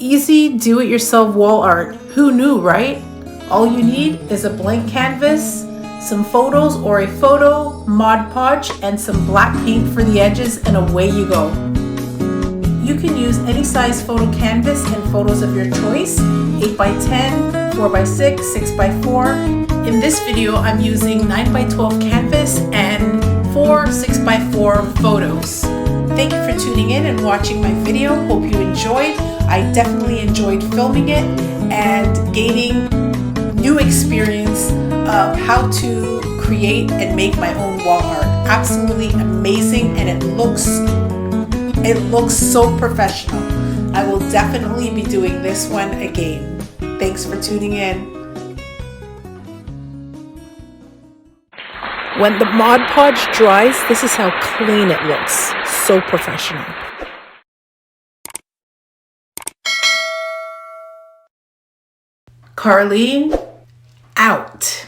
Easy do-it-yourself wall art. Who knew, right? All you need is a blank canvas, some photos or a photo, Mod Podge, and some black paint for the edges, and away you go. You can use any size photo canvas and photos of your choice, 8x10, 4x6, 6x4. In this video, I'm using 9x12 canvas and 4 6x4 photos. Thank you for tuning in and watching my video. Hope you enjoyed. I definitely enjoyed filming it and gaining new experience of how to create and make my own wall art. Absolutely amazing, and it looks so professional. I will definitely be doing this one again. Thanks for tuning in. When the Mod Podge dries, this is how clean it looks. So professional. Carlene, out.